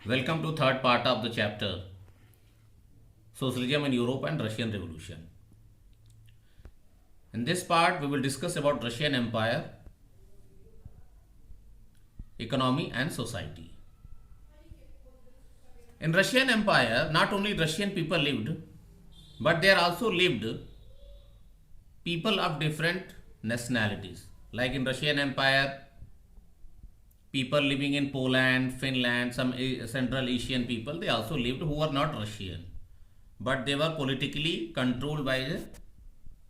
Welcome to third part of the chapter Socialism in Europe and Russian Revolution. In this part we will discuss about Russian Empire, economy and society. In Russian Empire not only Russian people lived but there also lived people of different nationalities. Like in Russian Empire people living in Poland, Finland, some Central Asian people, they also lived who were not Russian, but they were politically controlled by the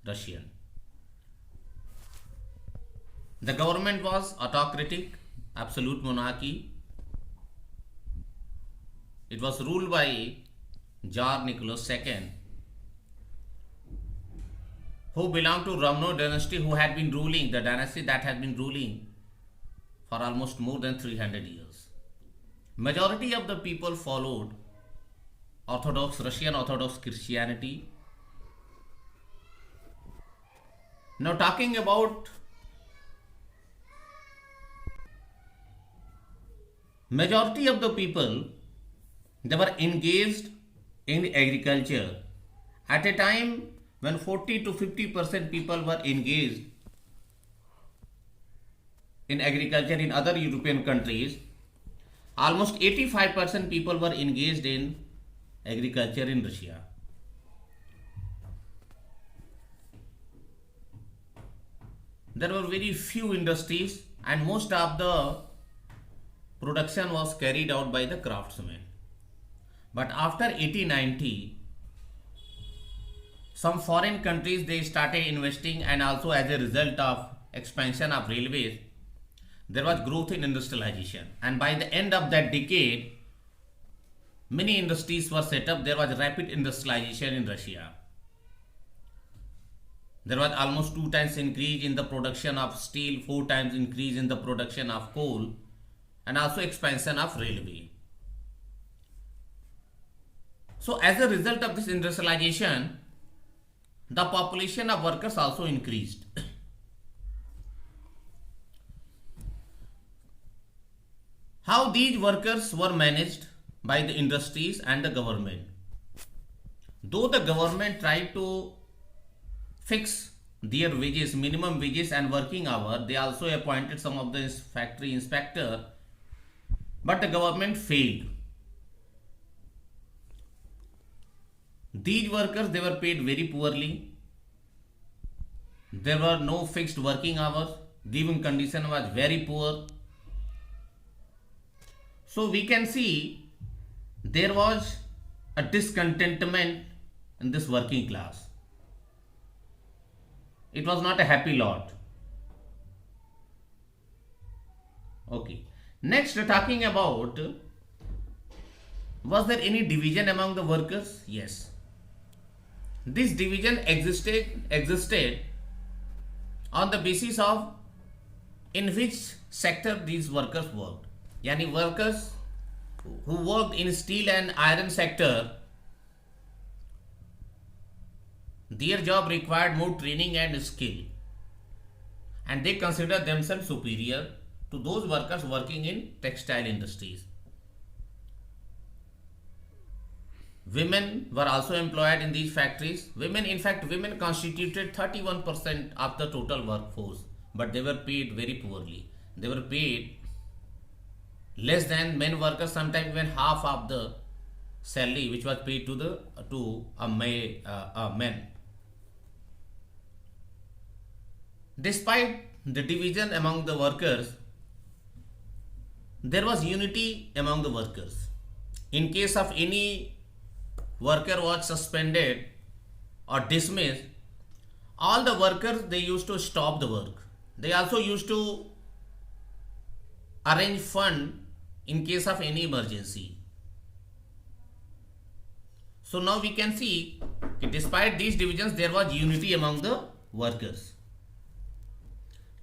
Russian. The government was autocratic, absolute monarchy. It was ruled by Tsar Nicholas II, who belonged to Romanov dynasty, who had been ruling the dynasty that had been ruling for almost more than 300 years. Majority of the people followed Russian Orthodox Christianity. Now talking about majority of the people, they were engaged in agriculture at a time when 40 to 50% people were engaged in agriculture. In other European countries, almost 85% people were engaged in agriculture in Russia. There were very few industries and most of the production was carried out by the craftsmen. But after 1890, some foreign countries, they started investing, and also as a result of expansion of railways, there was growth in industrialization, and by the end of that decade many industries were set up. There was rapid industrialization in Russia. There was almost 2 times increase in the production of steel, 4 times increase in the production of coal, and also expansion of railway. So as a result of this industrialization, the population of workers also increased. How these workers were managed by the industries and the government. Though the government tried to fix their wages, minimum wages and working hour, they also appointed some of the factory inspector, but the government failed. These workers, they were paid very poorly. There were no fixed working hours. Living condition was very poor. So we can see there was a discontentment in this working class. It was not a happy lot. Okay. Next, talking about, was there any division among the workers? Yes. This division existed on the basis of in which sector these workers worked. Yani workers who worked in steel and iron sector, their job required more training and skill, and they consider themselves superior to those workers working in textile industries. Women were also employed in these factories. Women constituted 31% of the total workforce, but they were paid very poorly. They were paid less than men workers, sometimes even half of the salary which was paid to a men. Despite the division among the workers, there was unity among the workers. In case of any worker was suspended or dismissed, all the workers, they used to stop the work. They also used to arrange fund in case of any emergency. So now we can see that despite these divisions, there was unity among the workers.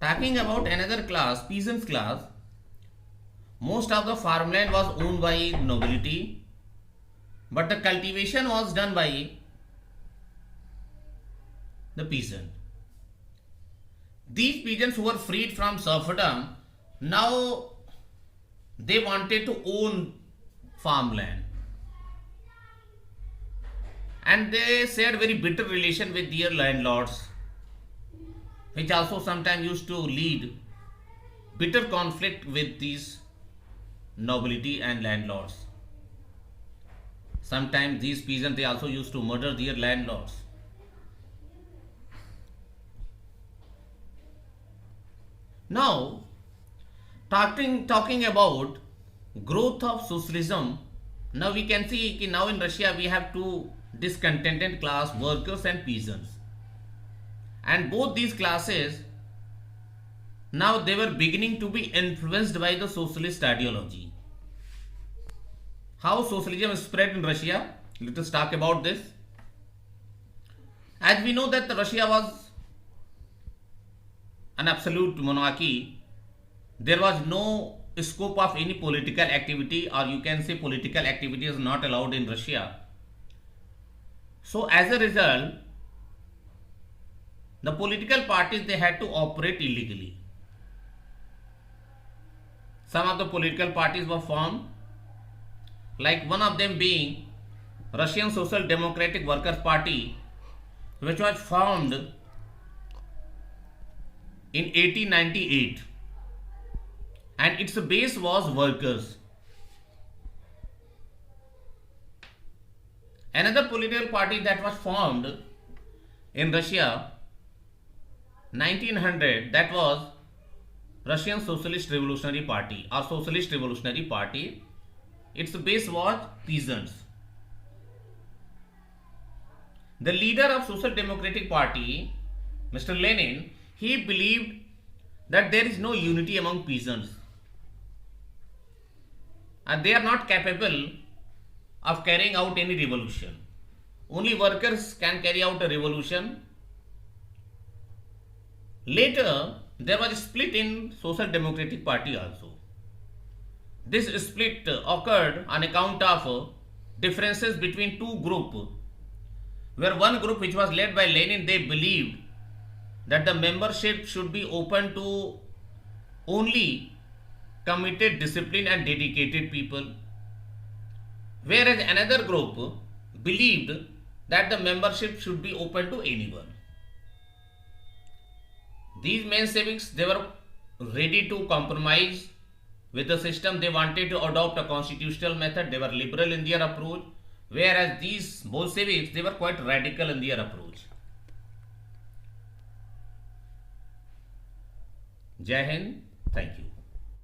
Talking about another class, peasant class, most of the farmland was owned by nobility, but the cultivation was done by the peasant. These peasants who were freed from serfdom, now they wanted to own farmland. And they shared very bitter relation with their landlords, which also sometimes used to lead bitter conflict with these nobility and landlords. Sometimes these peasants, they also used to murder their landlords. Now, talking about growth of socialism, now we can see that now in Russia we have two discontented class, workers and peasants. And both these classes, now they were beginning to be influenced by the socialist ideology. How socialism spread in Russia? Let us talk about this. As we know that Russia was an absolute monarchy, there was no scope of any political activity, or you can say political activity is not allowed in Russia. So as a result, the political parties, they had to operate illegally. Some of the political parties were formed, like one of them being Russian Social Democratic Workers' Party, which was formed in 1898, and its base was workers. Another political party that was formed in Russia 1900, that was Russian Socialist Revolutionary Party or Socialist Revolutionary Party. Its base was peasants. The leader of Social Democratic Party, Mr. Lenin, he believed that there is no unity among peasants, and they are not capable of carrying out any revolution. Only workers can carry out a revolution. Later, there was a split in Social Democratic Party also. This split occurred on account of differences between two groups, where one group, which was led by Lenin, they believed that the membership should be open to only committed, disciplined and dedicated people, whereas another group believed that the membership should be open to anyone. These Mensheviks, they were ready to compromise with the system. They wanted to adopt a constitutional method. They were liberal in their approach, whereas these Bolsheviks, they were quite radical in their approach. Jai Hind. Thank you.